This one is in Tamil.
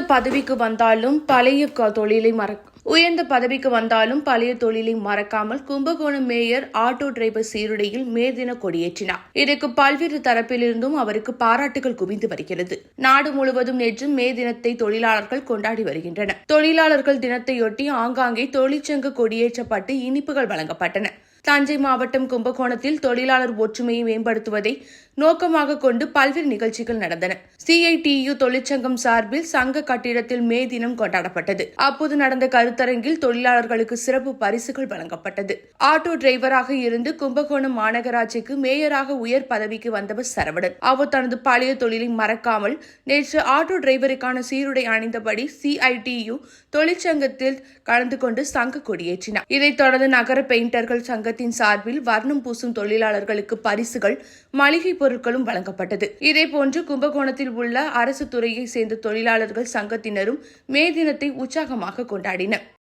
பதவிக்கு வந்தாலும் பழைய தொழிலை மறக்காமல் கும்பகோணம் மேயர் ஆட்டோ டிரைவர் சீருடையில் மே தின கொடியேற்றினார். இதற்கு பல்வேறு தரப்பிலிருந்தும் அவருக்கு பாராட்டுகள் குவிந்து வருகிறது. நாடு முழுவதும் நேற்று மே தினத்தை தொழிலாளர்கள் கொண்டாடி வருகின்றனர். தொழிலாளர்கள் தினத்தையொட்டி ஆங்காங்கே தொழிற்சங்க கொடியேற்றப்பட்டு இனிப்புகள் வழங்கப்பட்டன. தஞ்சை மாவட்டம் கும்பகோணத்தில் தொழிலாளர் ஒற்றுமையை மேம்படுத்துவதை நோக்கமாக கொண்டு பல்வேறு நிகழ்ச்சிகள் நடந்தன. CITU தொழிற்சங்கம் சார்பில் சங்க கட்டிடத்தில் மே தினம் கொண்டாடப்பட்டது. அப்போது நடந்த கருத்தரங்கில் தொழிலாளர்களுக்கு சிறப்பு பரிசுகள் வழங்கப்பட்டது. ஆட்டோ டிரைவராக இருந்து கும்பகோணம் மாநகராட்சிக்கு மேயராக உயர் பதவிக்கு வந்தவர் சரவணன். அவர் தனது பழைய தொழிலை மறக்காமல் நேற்று ஆட்டோ டிரைவருக்கான சீருடை அணிந்தபடி CITU தொழிற்சங்கத்தில் கலந்து கொண்டு சங்க கொடியேற்றினார். இதைத் தொடர்ந்து நகர பெயிண்டர்கள் சங்கத்தின் சார்பில் வர்ணம் பூசும் தொழிலாளர்களுக்கு பரிசுகள், மளிகை பொருட்களும் வழங்கப்பட்டது. இதேபோன்று கும்பகோணத்தில் உள்ள அரசு துறையை சேர்ந்த தொழிலாளர்கள் சங்கத்தினரும் மே தினத்தை உற்சாகமாக கொண்டாடினர்.